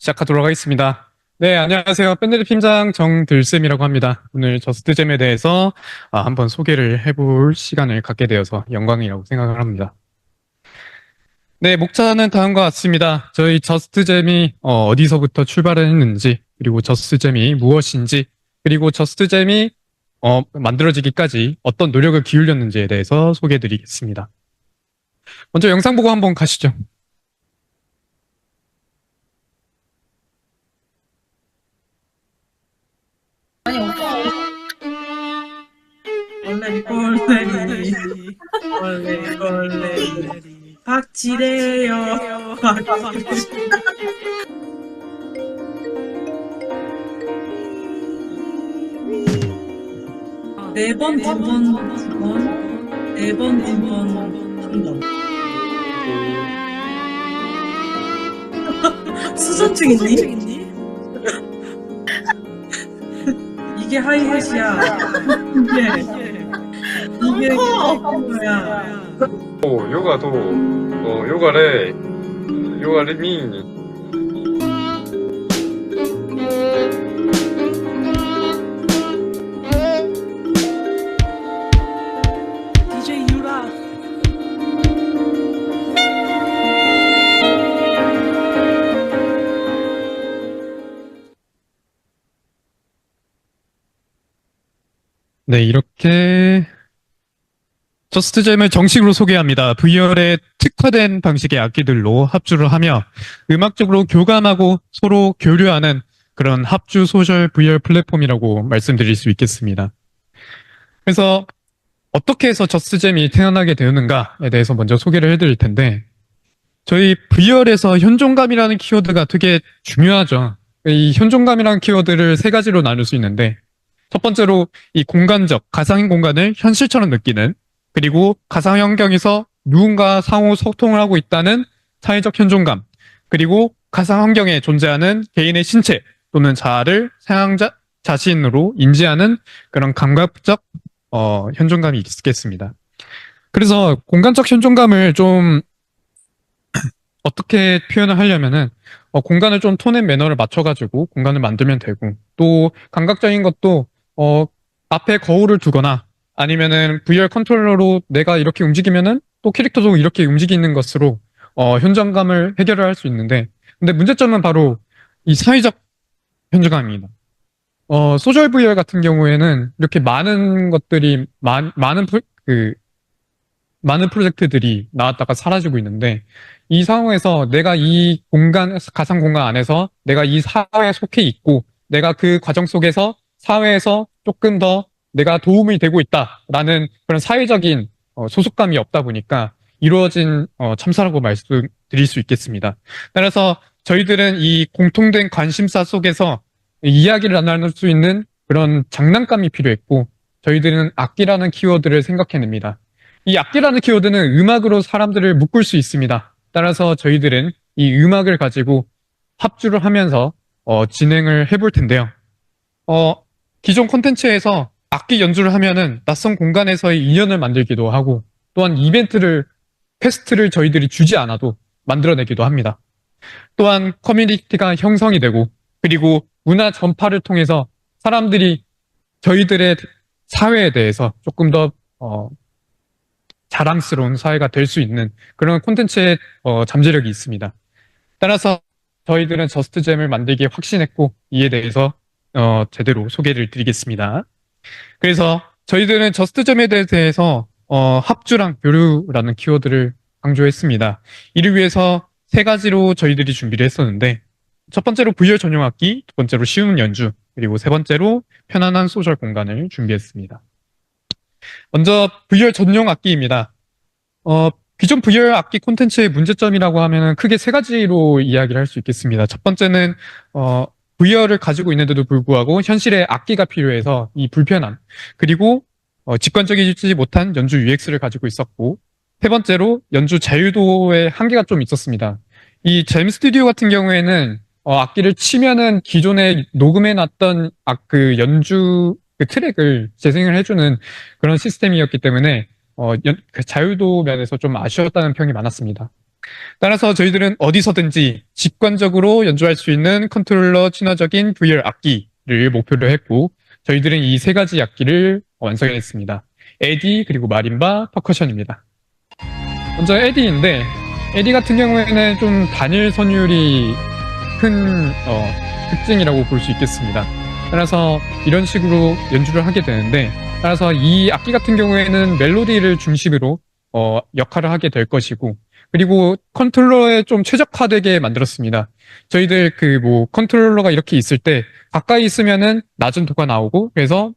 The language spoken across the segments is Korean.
시작하도록 하겠습니다. 네, 안녕하세요. 밴드 팀장 정들쌤이라고 합니다. 오늘 저스트잼에 대해서 한번 소개를 해볼 시간을 갖게 되어서 영광이라고 생각을 합니다. 네, 목차는 다음과 같습니다. 저희 저스트잼이 어디서부터 출발을 했는지, 그리고 저스트잼이 무엇인지, 그리고 저스트잼이 만들어지기까지 어떤 노력을 기울였는지에 대해서 소개해드리겠습니다. 먼저 영상 보고 한번 가시죠. 아니 오빠 꼴레리 꼴레리 박지래요 박지래 네번 두 번 두 번 네 번 두 번 한 번 수전증 있니? 이게 하이햇이야. 이게 거야. ヨガと、ヨガで、ヨガでミーに、DJ 유라. 네, 이렇게 저스트잼을 정식으로 소개합니다. V열에 특화된 방식의 악기들로 합주를 하며 음악적으로 교감하고 서로 교류하는 그런 합주 소셜 V열 플랫폼이라고 말씀드릴 수 있겠습니다. 그래서 어떻게 해서 저스트잼이 태어나게 되었는가에 대해서 먼저 소개를 해드릴 텐데, 저희 V열에서 현존감이라는 키워드가 되게 중요하죠. 이 현존감이라는 키워드를 세 가지로 나눌 수 있는데, 첫 번째로 이 공간적, 가상인 공간을 현실처럼 느끼는, 그리고 가상 환경에서 누군가 상호 소통을 하고 있다는 사회적 현존감, 그리고 가상 환경에 존재하는 개인의 신체 또는 자아를 사용자 자신으로 인지하는 그런 감각적 현존감이 있겠습니다. 그래서 공간적 현존감을 좀 어떻게 표현을 하려면은 공간을 좀 톤 앤 매너를 맞춰가지고 공간을 만들면 되고, 또 감각적인 것도 앞에 거울을 두거나 아니면은 VR 컨트롤러로 내가 이렇게 움직이면은 또 캐릭터도 이렇게 움직이는 것으로 현장감을 해결을 할 수 있는데, 근데 문제점은 바로 이 사회적 현장감입니다. 소셜 VR 같은 경우에는 이렇게 많은 것들이 많은 프로젝트들이 나왔다가 사라지고 있는데, 이 상황에서 내가 이 공간, 가상 공간 안에서 내가 이 사회에 속해 있고, 내가 그 과정 속에서 사회에서 조금 더 내가 도움이 되고 있다라는 그런 사회적인 소속감이 없다 보니까 이루어진 참사라고 말씀드릴 수 있겠습니다. 따라서 저희들은 이 공통된 관심사 속에서 이야기를 나눌 수 있는 그런 장난감이 필요했고, 저희들은 악기라는 키워드를 생각해냅니다. 이 악기라는 키워드는 음악으로 사람들을 묶을 수 있습니다. 따라서 저희들은 이 음악을 가지고 합주를 하면서 진행을 해볼 텐데요. 기존 콘텐츠에서 악기 연주를 하면은 낯선 공간에서의 인연을 만들기도 하고, 또한 퀘스트를 저희들이 주지 않아도 만들어내기도 합니다. 또한 커뮤니티가 형성이 되고, 그리고 문화 전파를 통해서 사람들이 저희들의 사회에 대해서 조금 더 자랑스러운 사회가 될 수 있는 그런 콘텐츠의 잠재력이 있습니다. 따라서 저희들은 저스트잼을 만들기에 확신했고, 이에 대해서 제대로 소개를 드리겠습니다. 그래서 저희들은 저스트잼에 대해서 합주랑 교류라는 키워드를 강조했습니다. 이를 위해서 세 가지로 저희들이 준비를 했었는데, 첫 번째로 VR 전용 악기, 두 번째로 쉬운 연주, 그리고 세 번째로 편안한 소셜 공간을 준비했습니다. 먼저 VR 전용 악기입니다. 기존 VR 악기 콘텐츠의 문제점이라고 하면 크게 세 가지로 이야기를 할 수 있겠습니다. 첫 번째는 VR을 가지고 있는데도 불구하고 현실에 악기가 필요해서 이 불편함, 그리고 직관적이지 못한 연주 UX를 가지고 있었고, 세 번째로 연주 자유도의 한계가 좀 있었습니다. 이 잼 스튜디오 같은 경우에는 악기를 치면은 기존에 녹음해놨던 그 연주 그 트랙을 재생을 해주는 그런 시스템이었기 때문에 그 자유도 면에서 좀 아쉬웠다는 평이 많았습니다. 따라서 저희들은 어디서든지 직관적으로 연주할 수 있는 컨트롤러 친화적인 VR 악기를 목표로 했고, 저희들은 이 세 가지 악기를 완성했습니다. 에디, 그리고 마림바, 퍼커션입니다. 먼저 에디인데, 에디 같은 경우에는 좀 단일 선율이 큰 특징이라고 볼 수 있겠습니다. 따라서 이런 식으로 연주를 하게 되는데, 따라서 이 악기 같은 경우에는 멜로디를 중심으로 역할을 하게 될 것이고, 그리고 컨트롤러에 좀 최적화되게 만들었습니다. 저희들 컨트롤러가 이렇게 있을 때 가까이 있으면은 낮은 도가 나오고, 그래서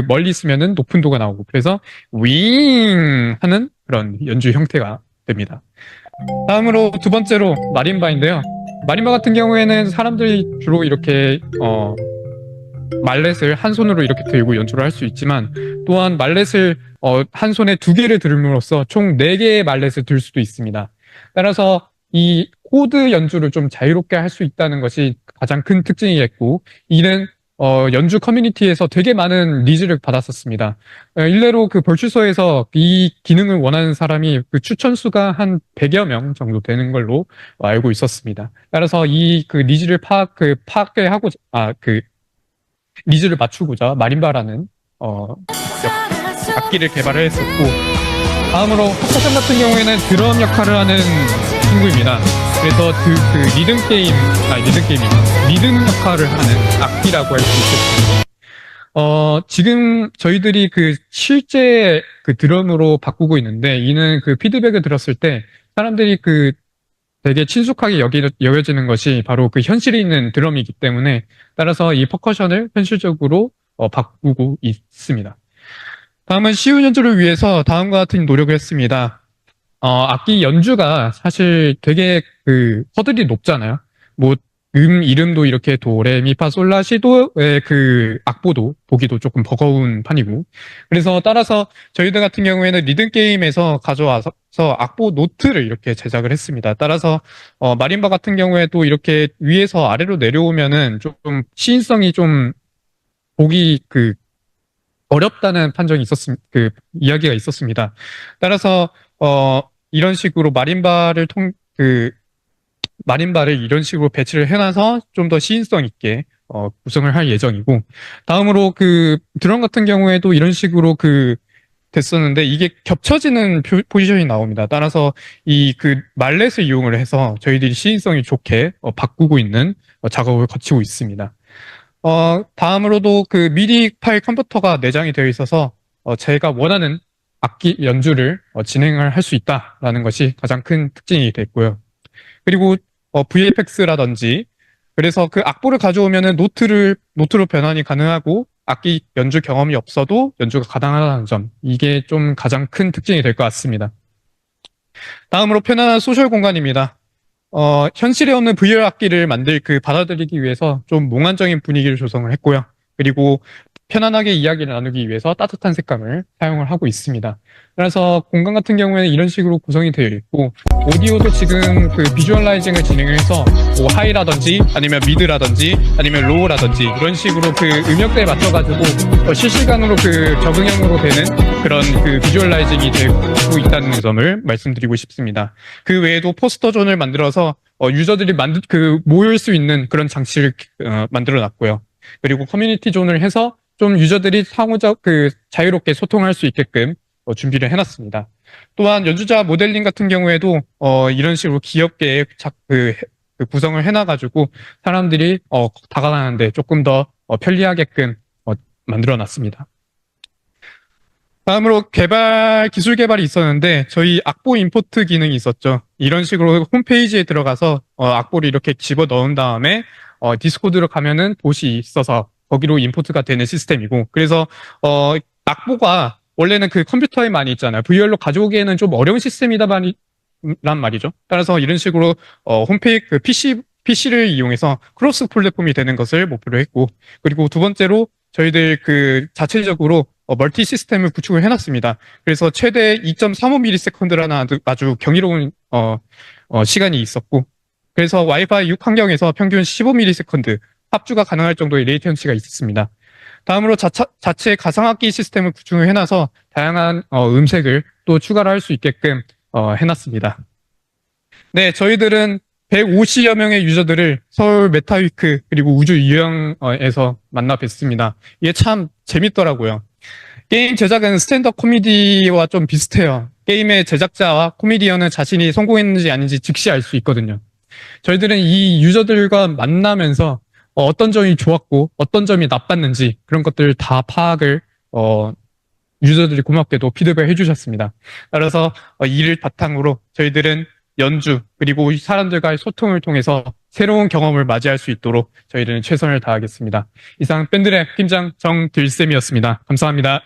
멀리 있으면은 높은 도가 나오고, 그래서 윙 하는 그런 연주 형태가 됩니다. 다음으로 두 번째로 마림바인데요. 마림바 같은 경우에는 사람들이 주로 이렇게 말렛을 한 손으로 이렇게 들고 연주를 할 수 있지만, 또한 말렛을 한 손에 두 개를 들음으로써 총 4개의 말렛을 들 수도 있습니다. 따라서 이 코드 연주를 좀 자유롭게 할 수 있다는 것이 가장 큰 특징이겠고, 이는 연주 커뮤니티에서 되게 많은 니즈를 받았었습니다. 일례로 그 벌출소에서 이 기능을 원하는 사람이 그 추천 수가 한 100여 명 정도 되는 걸로 알고 있었습니다. 따라서 이 그 니즈를 파악하고 니즈를 맞추고자 마림바라는 악기를 개발을 했었고, 다음으로 퍼커션 같은 경우에는 드럼 역할을 하는 친구입니다. 그래서 리듬 역할을 하는 악기라고 할 수 있겠습니다. 지금 저희들이 실제 드럼으로 바꾸고 있는데, 이는 피드백을 들었을 때 사람들이 되게 친숙하게 여겨지는 것이 바로 현실에 있는 드럼이기 때문에, 따라서 이 퍼커션을 현실적으로 바꾸고 있습니다. 다음은 쉬운 연주를 위해서 다음과 같은 노력을 했습니다. 악기 연주가 사실 되게 허들이 높잖아요. 이름도 이렇게 도레미파솔라시도의 악보도 보기도 조금 버거운 판이고. 그래서 따라서 저희들 같은 경우에는 리듬 게임에서 가져와서 악보 노트를 이렇게 제작을 했습니다. 따라서 마림바 같은 경우에도 이렇게 위에서 아래로 내려오면은 좀 시인성이 좀 보기 어렵다는 판정이 이야기가 있었습니다. 따라서 이런 식으로 마림바를 이런 식으로 배치를 해놔서 좀 더 시인성 있게 구성을 할 예정이고, 다음으로 드럼 같은 경우에도 이런 식으로 됐었는데, 이게 겹쳐지는 포지션이 나옵니다. 따라서 말렛을 이용을 해서 저희들이 시인성이 좋게 바꾸고 있는 작업을 거치고 있습니다. 다음으로도 미디 파일 컴퓨터가 내장이 되어 있어서 제가 원하는 악기 연주를 진행을 할 수 있다라는 것이 가장 큰 특징이 됐고요. 그리고 VFX라든지, 그래서 악보를 가져오면은 노트로 변환이 가능하고, 악기 연주 경험이 없어도 연주가 가능하다는 점, 이게 좀 가장 큰 특징이 될 것 같습니다. 다음으로 편안한 소셜 공간입니다. 현실에 없는 VR 악기를 받아들이기 위해서 좀 몽환적인 분위기를 조성을 했고요. 그리고 편안하게 이야기를 나누기 위해서 따뜻한 색감을 사용을 하고 있습니다. 그래서 공간 같은 경우에는 이런 식으로 구성이 되어 있고, 오디오도 지금 비주얼라이징을 진행을 해서 하이라든지 아니면 미드라든지 아니면 로우라든지 이런 식으로 음역대에 맞춰가지고 실시간으로 적응형으로 되는 그런 비주얼라이징이 되고 있다는 점을 말씀드리고 싶습니다. 그 외에도 포스터 존을 만들어서 유저들이 모일 수 있는 그런 장치를 만들어 놨고요. 그리고 커뮤니티 존을 해서 좀 유저들이 자유롭게 소통할 수 있게끔 준비를 해놨습니다. 또한 연주자 모델링 같은 경우에도 이런 식으로 귀엽게 구성을 해놔가지고 사람들이 다가가는데 조금 더 편리하게끔 만들어놨습니다. 다음으로 기술 개발이 있었는데, 저희 악보 임포트 기능이 있었죠. 이런 식으로 홈페이지에 들어가서 악보를 이렇게 집어 넣은 다음에 디스코드로 가면은 봇이 있어서 거기로 임포트가 되는 시스템이고, 그래서 악보가 원래는 컴퓨터에 많이 있잖아요. VR로 가져오기에는 좀 어려운 시스템이란 말이죠. 따라서 이런 식으로 PC를 이용해서 크로스 플랫폼이 되는 것을 목표로 했고, 그리고 두 번째로 저희들 자체적으로 멀티 시스템을 구축을 해놨습니다. 그래서 최대 2.35ms라는 아주 경이로운 시간이 있었고, 그래서 와이파이 6 환경에서 평균 15ms 합주가 가능할 정도의 레이텐시가 있었습니다. 다음으로 자체 가상악기 시스템을 구축을 해놔서 다양한 음색을 또 추가를 할 수 있게끔 해놨습니다. 네, 저희들은 150여 명의 유저들을 서울 메타위크 그리고 우주 유형에서 만나 뵀습니다. 이게 참 재밌더라고요. 게임 제작은 스탠드업 코미디와 좀 비슷해요. 게임의 제작자와 코미디언은 자신이 성공했는지 아닌지 즉시 알 수 있거든요. 저희들은 이 유저들과 만나면서 어떤 점이 좋았고 어떤 점이 나빴는지 그런 것들을 다 파악을 유저들이 고맙게도 피드백 해주셨습니다. 따라서 이를 바탕으로 저희들은 연주 그리고 사람들과의 소통을 통해서 새로운 경험을 맞이할 수 있도록 저희들은 최선을 다하겠습니다. 이상 밴드랩 팀장 정들쌤이었습니다. 감사합니다.